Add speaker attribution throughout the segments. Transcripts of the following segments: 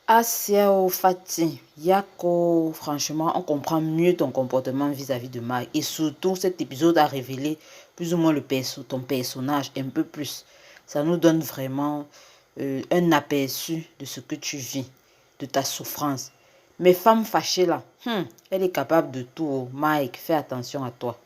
Speaker 1: Asia Fati, Yako, franchement, on comprend mieux ton comportement vis-à-vis de Mike. Et surtout, cet épisode a révélé plus ou moins ton personnage un peu plus. Ça nous donne vraiment un aperçu de ce que tu vis, de ta souffrance. Mais femme fâchée là, elle est capable de tout. Mike, fais attention à toi.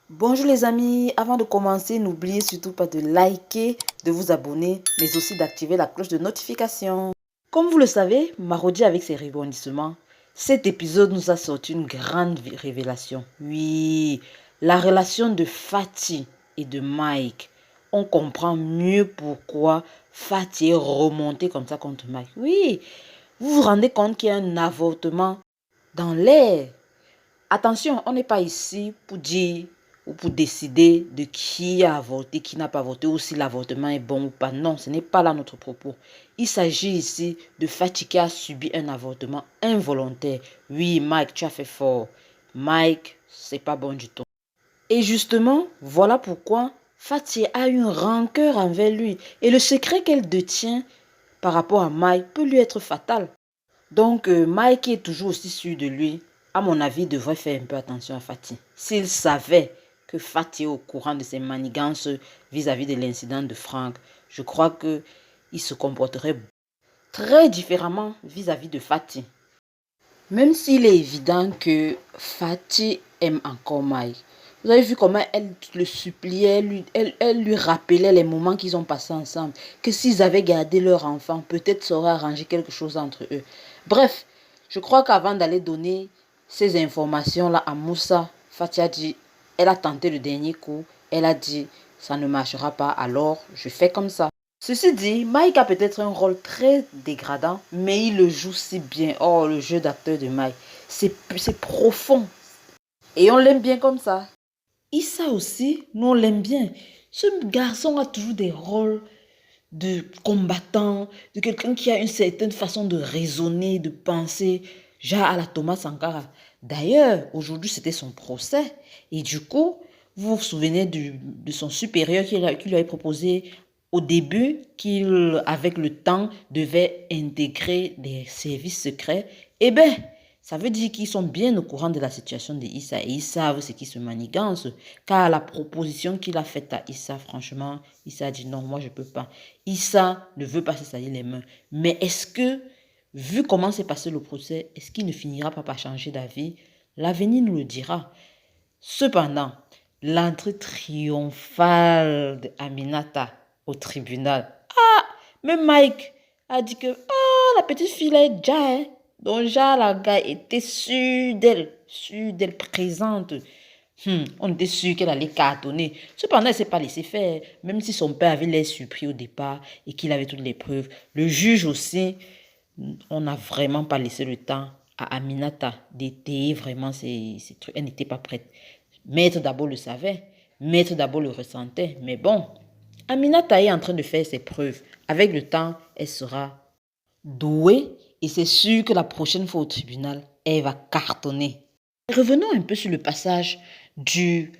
Speaker 1: Bonjour les amis, avant de commencer, n'oubliez surtout pas de liker, de vous abonner, mais aussi d'activer la cloche de notification. Comme vous le savez, Marodi avec ses rebondissements, cet épisode nous a sorti une grande révélation. Oui, la relation de Fatih et de Mike. On comprend mieux pourquoi Fatih est remonté comme ça contre Mike. Oui, vous vous rendez compte qu'il y a un avortement dans l'air. Attention, on n'est pas ici pour dire ou pour décider de qui a avorté, qui n'a pas avorté, ou si l'avortement est bon ou pas. Non, ce n'est pas là notre propos. Il s'agit ici de Fatih qui a subi un avortement involontaire. Oui, Mike, tu as fait fort. Mike, c'est pas bon du tout. Et justement, voilà pourquoi Fatih a une rancœur envers lui. Et le secret qu'elle détient par rapport à Mike peut lui être fatal. Donc, Mike est toujours aussi sûr de lui. À mon avis, il devrait faire un peu attention à Fatih. S'il savait que Fatih est au courant de ses manigances vis-à-vis de l'incident de Franck, je crois qu'il se comporterait très différemment vis-à-vis de Fatih. Même s'il est évident que Fatih aime encore Mike. Vous avez vu comment elle le suppliait, elle lui rappelait les moments qu'ils ont passés ensemble. Que s'ils avaient gardé leur enfant, peut-être ça aurait arrangé quelque chose entre eux. Bref, je crois qu'avant d'aller donner ces informations-là à Moussa, Fatih a dit, elle a tenté le dernier coup. Elle a dit, ça ne marchera pas, alors je fais comme ça. Ceci dit, Mike a peut-être un rôle très dégradant, mais il le joue si bien. Oh, le jeu d'acteur de Mike, c'est profond. Et on l'aime bien comme ça. Issa aussi, nous on l'aime bien. Ce garçon a toujours des rôles de combattant, de quelqu'un qui a une certaine façon de raisonner, de penser, genre à la Thomas Sankara. D'ailleurs, aujourd'hui c'était son procès. Et du coup, vous vous souvenez de son supérieur qui lui avait proposé au début qu'il, avec le temps, devait intégrer des services secrets. Eh bien, ça veut dire qu'ils sont bien au courant de la situation de Issa et ils savent ce qui se manigance. Car la proposition qu'il a faite à Issa, franchement, Issa a dit non, moi je ne peux pas. Issa ne veut pas se salir les mains. Mais est-ce que, vu comment s'est passé le procès, est-ce qu'il ne finira pas par changer d'avis? L'avenir nous le dira. Cependant, l'entrée triomphale d'Aminata au tribunal. Ah, même Mike a dit que la petite fille est déjà, hein. Donc, déjà, la gars était sûre d'elle présente. On était sûr qu'elle allait cartonner. Cependant, elle ne s'est pas laissée faire. Même si son père avait l'air surpris au départ et qu'il avait toutes les preuves. Le juge aussi, on n'a vraiment pas laissé le temps à Aminata d'étayer vraiment ses trucs. Elle n'était pas prête. Maître d'abord le savait. Maître d'abord le ressentait. Mais bon, Aminata est en train de faire ses preuves. Avec le temps, elle sera douée. Et c'est sûr que la prochaine fois au tribunal, elle va cartonner. Revenons un peu sur le passage du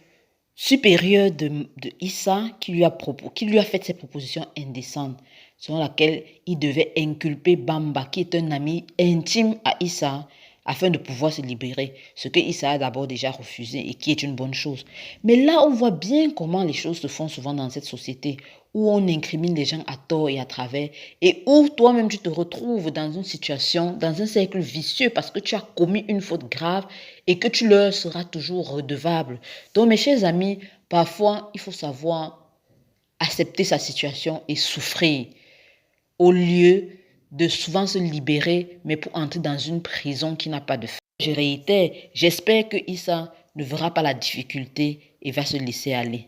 Speaker 1: supérieur de Issa qui lui a fait ses propositions indécentes, selon laquelle il devait inculper Bamba, qui est un ami intime à Issa, afin de pouvoir se libérer, ce que Issa a d'abord déjà refusé et qui est une bonne chose. Mais là, on voit bien comment les choses se font souvent dans cette société, où on incrimine les gens à tort et à travers, et où toi-même tu te retrouves dans une situation, dans un cercle vicieux, parce que tu as commis une faute grave et que tu leur seras toujours redevable. Donc, mes chers amis, parfois, il faut savoir accepter sa situation et souffrir, au lieu de souvent se libérer, mais pour entrer dans une prison qui n'a pas de fin. Je réitère, j'espère que Issa ne verra pas la difficulté et va se laisser aller.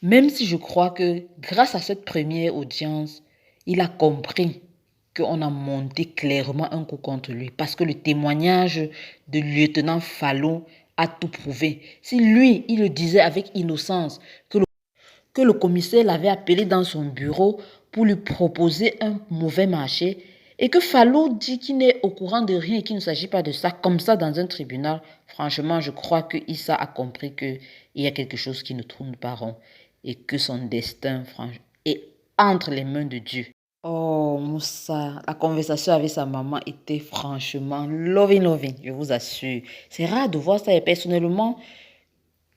Speaker 1: Même si je crois que grâce à cette première audience, il a compris qu'on a monté clairement un coup contre lui. Parce que le témoignage de lieutenant Fallon a tout prouvé. Si lui, il le disait avec innocence que le commissaire l'avait appelé dans son bureau pour lui proposer un mauvais marché et que Fallot dit qu'il n'est au courant de rien et qu'il ne s'agit pas de ça, comme ça dans un tribunal, franchement, je crois que Issa a compris qu'il y a quelque chose qui ne tourne pas rond. et que son destin est entre les mains de Dieu. Oh, Moussa, la conversation avec sa maman était franchement loving, loving, je vous assure. C'est rare de voir ça et personnellement,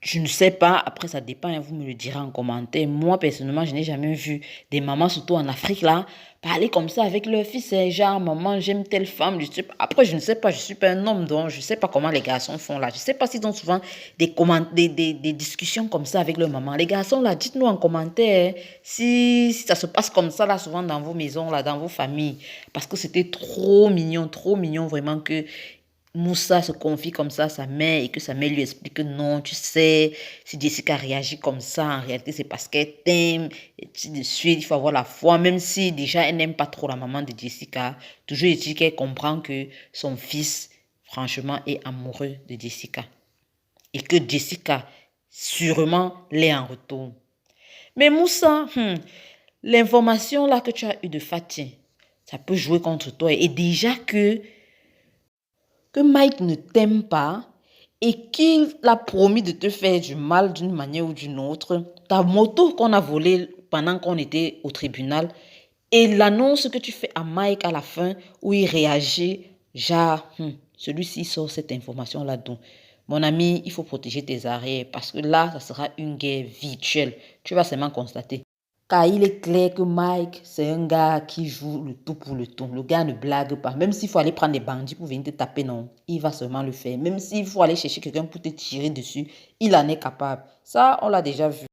Speaker 1: je ne sais pas, après ça dépend, hein, vous me le direz en commentaire. Moi, personnellement, je n'ai jamais vu des mamans, surtout en Afrique, là, parler comme ça avec leur fils. C'est genre, maman, j'aime telle femme. Je sais pas. Après, je ne sais pas, je suis pas un homme, donc je ne sais pas comment les garçons font là. Je ne sais pas s'ils ont souvent des discussions comme ça avec leur maman. Les garçons, là, dites-nous en commentaire si ça se passe comme ça, là, souvent dans vos maisons, là, dans vos familles. Parce que c'était trop mignon, vraiment, que Moussa se confie comme ça à sa mère et que sa mère lui explique que non, tu sais, si Jessica réagit comme ça, en réalité, c'est parce qu'elle t'aime. Et ainsi de suite, il faut avoir la foi, même si déjà elle n'aime pas trop la maman de Jessica. Toujours est-il qu'elle comprend que son fils, franchement, est amoureux de Jessica. Et que Jessica, sûrement, l'est en retour. Mais Moussa, l'information là que tu as eue de Fatih, ça peut jouer contre toi. Et déjà que Mike ne t'aime pas et qu'il a promis de te faire du mal d'une manière ou d'une autre, ta moto qu'on a volée pendant qu'on était au tribunal et l'annonce que tu fais à Mike à la fin où il réagit, genre, celui-ci sort cette information-là. Donc, mon ami, il faut protéger tes arrières parce que là, ça sera une guerre virtuelle. Tu vas seulement constater. Car il est clair que Mike, c'est un gars qui joue le tout pour le tout. Le gars ne blague pas. Même s'il faut aller prendre des bandits pour venir te taper, non, il va seulement le faire. Même s'il faut aller chercher quelqu'un pour te tirer dessus, il en est capable. Ça, on l'a déjà vu.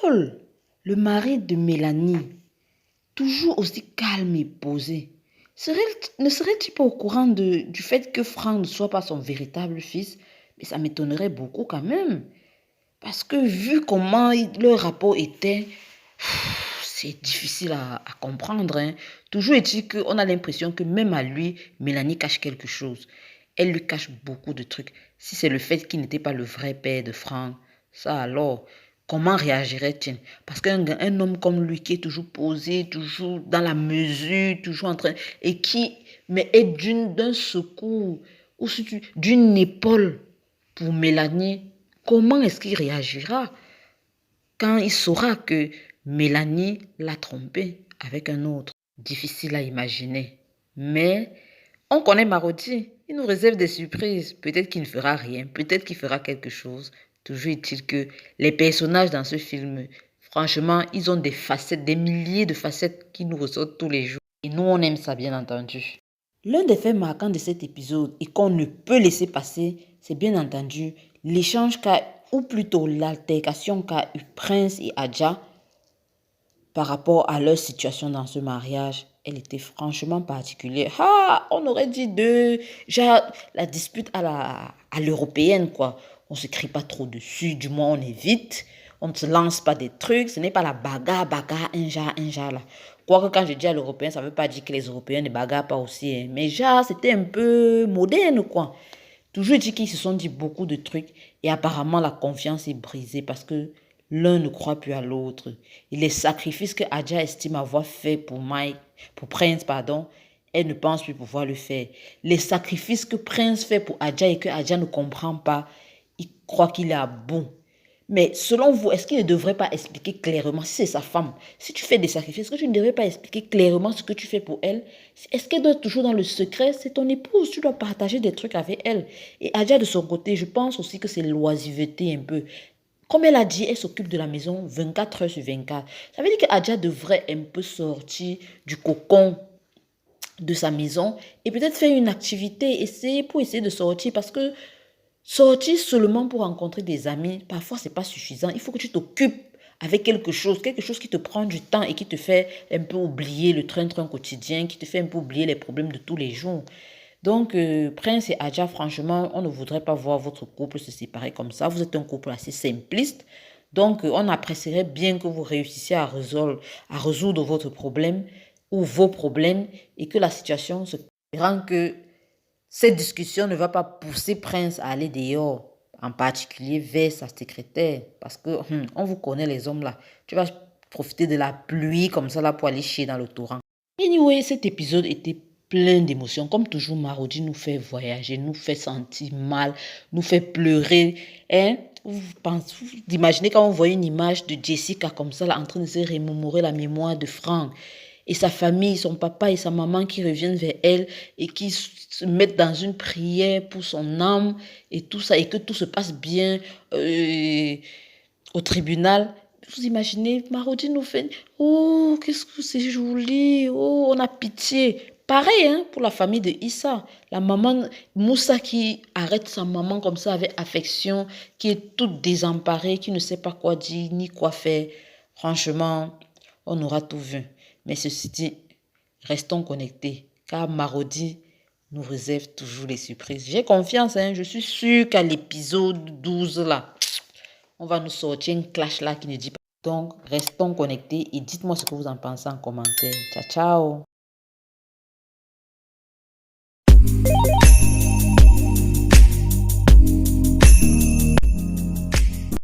Speaker 1: Paul, le mari de Mélanie, toujours aussi calme et posé, ne serait-il pas au courant du fait que Franck ne soit pas son véritable fils? Mais ça m'étonnerait beaucoup quand même. Parce que vu comment leur rapport était, c'est difficile à comprendre, hein. Toujours est-il qu'on a l'impression que même à lui, Mélanie cache quelque chose. Elle lui cache beaucoup de trucs. Si c'est le fait qu'il n'était pas le vrai père de Franck, ça alors, comment réagirait-il? Parce qu'un homme comme lui qui est toujours posé, toujours dans la mesure, toujours en train, et qui mais est d'un secours, ou d'une épaule pour Mélanie, comment est-ce qu'il réagira quand il saura que Mélanie l'a trompé avec un autre? Difficile à imaginer. Mais on connaît Marodi. Il nous réserve des surprises. Peut-être qu'il ne fera rien. Peut-être qu'il fera quelque chose. Toujours est-il que les personnages dans ce film, franchement, ils ont des facettes, des milliers de facettes qui nous ressortent tous les jours. Et nous, on aime ça, bien entendu. L'un des faits marquants de cet épisode et qu'on ne peut laisser passer, c'est bien entendu l'échange ou plutôt l'altercation qu'a eu Prince et Adja par rapport à leur situation dans ce mariage. Elle était franchement particulière. Ah, on aurait dit genre, la dispute à l'européenne, quoi. On se crie pas trop dessus, du moins on évite. On ne se lance pas des trucs. Ce n'est pas la bagarre, un genre, là. Quoique quand je dis à l'européen, ça ne veut pas dire que les Européens ne bagarrent pas aussi, hein. Mais genre, c'était un peu moderne, quoi. Toujours dit qu'ils se sont dit beaucoup de trucs et apparemment la confiance est brisée parce que l'un ne croit plus à l'autre. Et les sacrifices que Adja estime avoir fait pour Prince, pardon, elle ne pense plus pouvoir le faire. Les sacrifices que Prince fait pour Adja et que Adja ne comprend pas, il croit qu'il est à bon. Mais selon vous, est-ce qu'il ne devrait pas expliquer clairement, si c'est sa femme, si tu fais des sacrifices, est-ce que tu ne devrais pas expliquer clairement ce que tu fais pour elle? Est-ce qu'elle doit être toujours dans le secret? C'est ton épouse, tu dois partager des trucs avec elle. Et Adja de son côté, je pense aussi que c'est l'oisiveté un peu. Comme elle a dit, elle s'occupe de la maison 24 heures sur 24. Ça veut dire que Adja devrait un peu sortir du cocon de sa maison et peut-être faire une activité, essayer de sortir parce que sortir seulement pour rencontrer des amis, parfois c'est pas suffisant. Il faut que tu t'occupes avec quelque chose qui te prend du temps et qui te fait un peu oublier le train-train quotidien, qui te fait un peu oublier les problèmes de tous les jours. Donc, Prince et Adja, franchement, on ne voudrait pas voir votre couple se séparer comme ça. Vous êtes un couple assez simpliste. Donc, on apprécierait bien que vous réussissiez à résoudre votre problème ou vos problèmes et que la situation se rend que cette discussion ne va pas pousser Prince à aller dehors, en particulier vers sa secrétaire. Parce que, on vous connaît les hommes là. Tu vas profiter de la pluie comme ça là pour aller chier dans le torrent. Anyway, cet épisode était plein d'émotions. Comme toujours, Marodi nous fait voyager, nous fait sentir mal, nous fait pleurer. Hein? Vous imaginez quand on voit une image de Jessica comme ça, là, en train de se remémorer la mémoire de Frank et sa famille, son papa et sa maman qui reviennent vers elle et qui se mettent dans une prière pour son âme et tout ça, et que tout se passe bien au tribunal. Vous imaginez, Marodi nous fait, oh, qu'est-ce que c'est joli, oh, on a pitié. Pareil, hein, pour la famille de Issa. La maman, Moussa qui arrête sa maman comme ça avec affection, qui est toute désemparée, qui ne sait pas quoi dire ni quoi faire. Franchement, on aura tout vu. Mais ceci dit, restons connectés, car Marodi nous réserve toujours les surprises. J'ai confiance, hein, je suis sûre qu'à l'épisode 12 là, on va nous sortir une clash là qui ne dit pas. Donc, restons connectés et dites-moi ce que vous en pensez en commentaire. Ciao, ciao!